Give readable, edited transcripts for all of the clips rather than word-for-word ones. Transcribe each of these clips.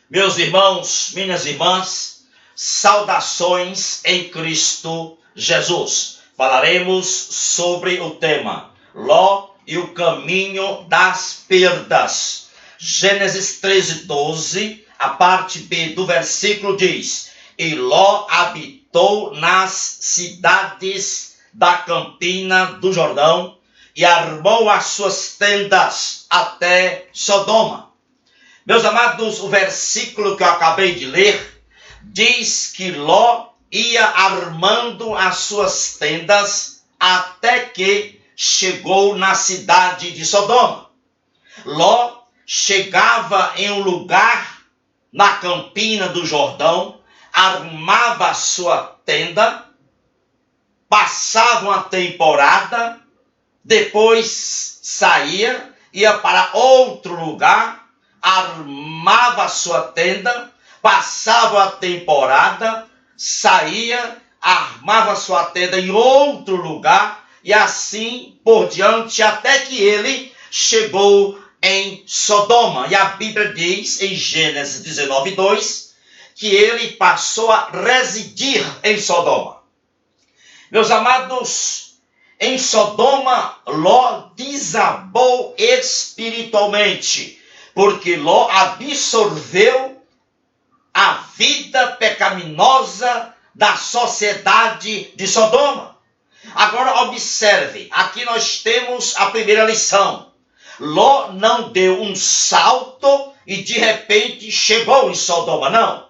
Meus irmãos, minhas irmãs, saudações em Cristo Jesus. Falaremos sobre o tema Ló e o caminho das perdas. Gênesis 13:12, a parte B do versículo diz: E Ló habitou nas cidades da campina do Jordão e armou as suas tendas até Sodoma. Meus amados, o versículo que eu acabei de ler diz que Ló ia armando as suas tendas até que chegou na cidade de Sodoma. Ló chegava em um lugar na campina do Jordão, armava a sua tenda, passava uma temporada, depois saía, ia para outro lugar, armava a sua tenda, passava a temporada, saía, armava a sua tenda em outro lugar, e assim por diante, até que ele chegou em Sodoma. E a Bíblia diz, em Gênesis 19:2, que ele passou a residir em Sodoma. Meus amados, em Sodoma, Ló desabou espiritualmente, porque Ló absorveu a vida pecaminosa da sociedade de Sodoma. Agora observe, aqui nós temos a primeira lição. Ló não deu um salto e de repente chegou em Sodoma, não.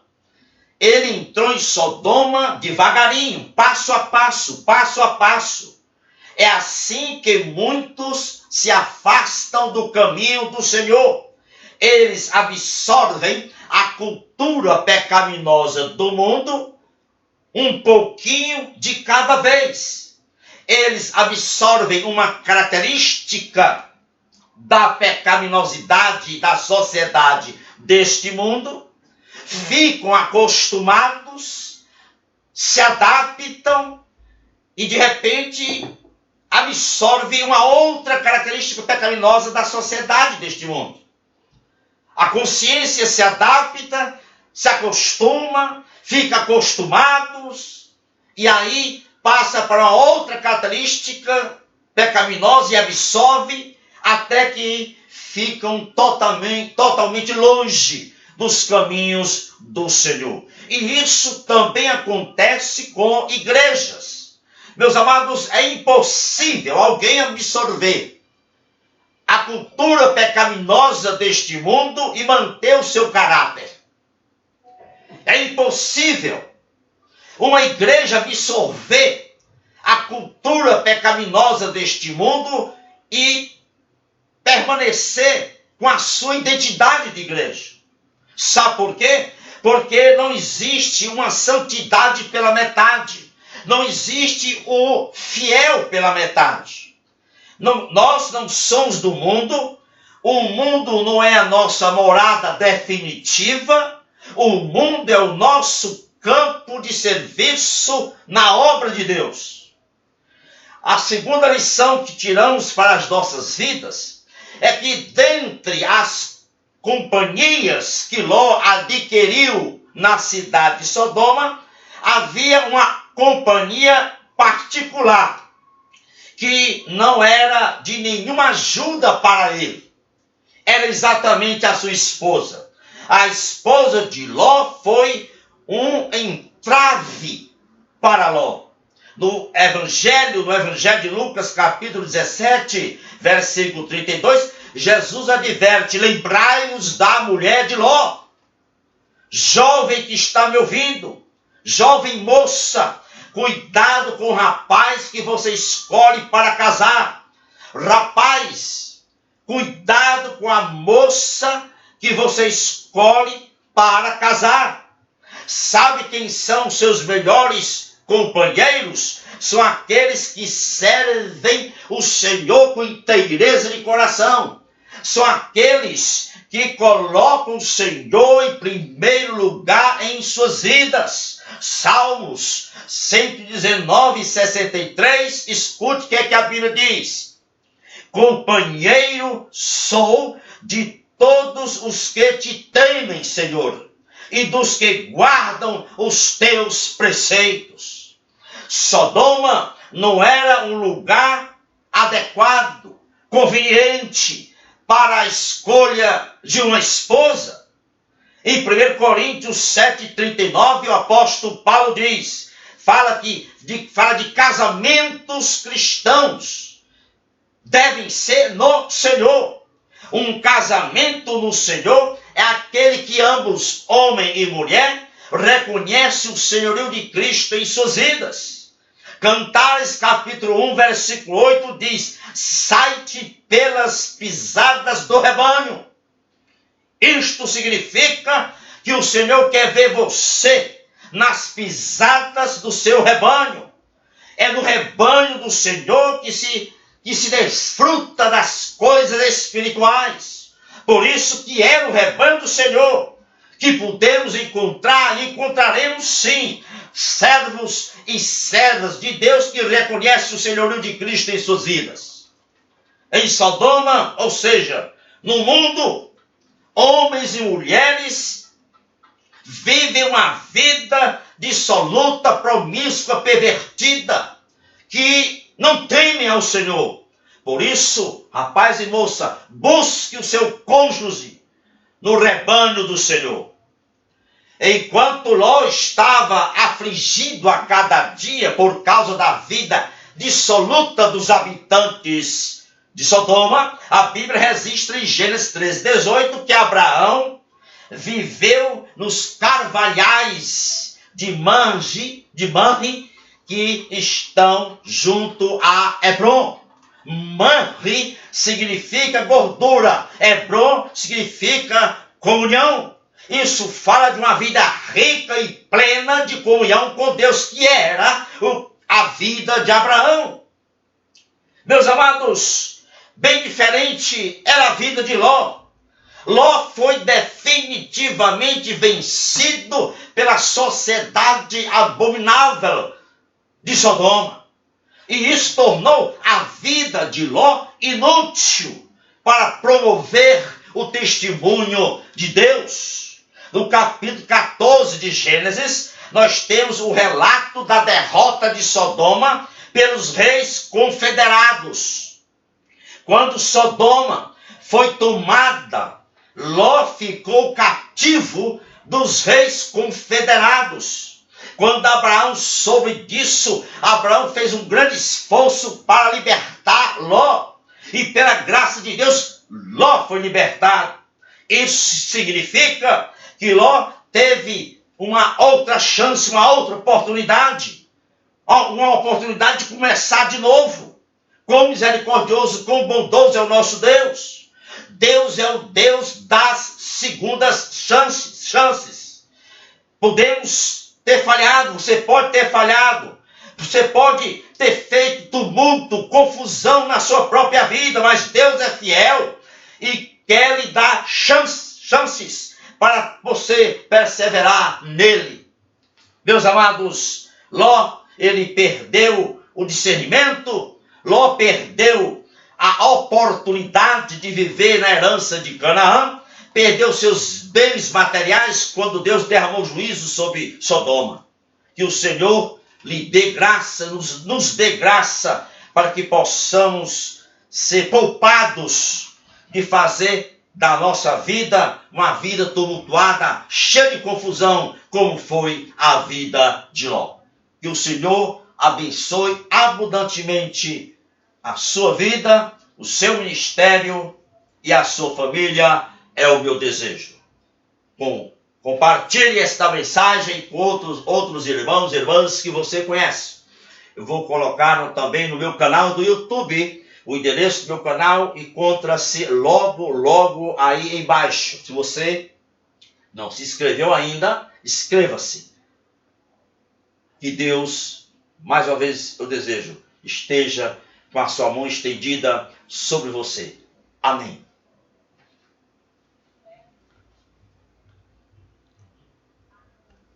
Ele entrou em Sodoma devagarinho, passo a passo, passo a passo. É assim que muitos se afastam do caminho do Senhor. Eles absorvem a cultura pecaminosa do mundo um pouquinho de cada vez. Eles absorvem uma característica da pecaminosidade da sociedade deste mundo, ficam acostumados, se adaptam e de repente absorvem uma outra característica pecaminosa da sociedade deste mundo. A consciência se adapta, se acostuma, fica acostumados, e aí passa para uma outra característica pecaminosa e absorve, até que ficam totalmente longe dos caminhos do Senhor. E isso também acontece com igrejas. Meus amados, é impossível alguém absorver a cultura pecaminosa deste mundo e manter o seu caráter. É impossível uma igreja absorver a cultura pecaminosa deste mundo e permanecer com a sua identidade de igreja. Sabe por quê? Porque não existe uma santidade pela metade. Não existe o fiel pela metade. Nós não somos do mundo, o mundo não é a nossa morada definitiva, o mundo é o nosso campo de serviço na obra de Deus. A segunda lição que tiramos para as nossas vidas é que dentre as companhias que Ló adquiriu na cidade de Sodoma, havia uma companhia particular, que não era de nenhuma ajuda para ele. Era exatamente a sua esposa. A esposa de Ló foi um entrave para Ló. No Evangelho de Lucas, capítulo 17, versículo 32, Jesus adverte: lembrai-vos da mulher de Ló. Jovem que está me ouvindo, jovem moça, cuidado com o rapaz que você escolhe para casar. Rapaz, cuidado com a moça que você escolhe para casar. Sabe quem são seus melhores companheiros? São aqueles que servem o Senhor com inteireza de coração. São aqueles que colocam o Senhor em primeiro lugar em suas vidas. Salmos 119:63, escute o que é que a Bíblia diz: companheiro sou de todos os que te temem, Senhor, e dos que guardam os teus preceitos. Sodoma não era um lugar adequado, conveniente para a escolha de uma esposa. Em 1 Coríntios 7,39, o apóstolo Paulo diz, fala de casamentos cristãos, devem ser no Senhor. Um casamento no Senhor é aquele que ambos, homem e mulher, reconhecem o senhorio de Cristo em suas vidas. Cantares capítulo 1, versículo 8 diz, sai-te pelas pisadas do rebanho. Isto significa que o Senhor quer ver você nas pisadas do seu rebanho. É no rebanho do Senhor que se desfruta das coisas espirituais. Por isso que é no rebanho do Senhor que podemos encontrar, e encontraremos sim, servos e servas de Deus que reconhecem o senhorio de Cristo em suas vidas. Em Sodoma, ou seja, no mundo, homens e mulheres vivem uma vida dissoluta, promíscua, pervertida, que não temem ao Senhor. Por isso, rapaz e moça, busque o seu cônjuge no rebanho do Senhor. Enquanto Ló estava afligido a cada dia por causa da vida dissoluta dos habitantes de Sodoma, a Bíblia registra em Gênesis 13:18 que Abraão viveu nos carvalhais de Manre, que estão junto a Hebron. Manre significa gordura, Hebron significa comunhão. Isso fala de uma vida rica e plena de comunhão com Deus, que era a vida de Abraão. Meus amados, bem diferente era a vida de Ló. Ló foi definitivamente vencido pela sociedade abominável de Sodoma. E isso tornou a vida de Ló inútil para promover o testemunho de Deus. No capítulo 14 de Gênesis, nós temos o relato da derrota de Sodoma pelos reis confederados. Quando Sodoma foi tomada, Ló ficou cativo dos reis confederados. Quando Abraão soube disso, Abraão fez um grande esforço para libertar Ló. E pela graça de Deus, Ló foi libertado. Isso significa que Ló teve uma outra chance, uma outra oportunidade. Uma oportunidade de começar de novo. Quão misericordioso, quão bondoso é o nosso Deus. Deus é o Deus das segundas chances. Podemos ter falhado, você pode ter falhado, você pode ter feito tumulto, confusão na sua própria vida, mas Deus é fiel e quer lhe dar chances para você perseverar nele. Meus amados, Ló, ele perdeu o discernimento, Ló perdeu a oportunidade de viver na herança de Canaã, perdeu seus bens materiais quando Deus derramou juízo sobre Sodoma. Que o Senhor lhe dê graça, nos dê graça, para que possamos ser poupados de fazer da nossa vida uma vida tumultuada, cheia de confusão, como foi a vida de Ló. Que o Senhor abençoe abundantemente a sua vida, o seu ministério e a sua família, é o meu desejo. Compartilhe esta mensagem com outros irmãos e irmãs que você conhece. Eu vou colocar também no meu canal do YouTube. O endereço do meu canal encontra-se logo aí embaixo. Se você não se inscreveu ainda, inscreva-se. Que Deus, mais uma vez eu desejo, esteja com a sua mão estendida sobre você. Amém.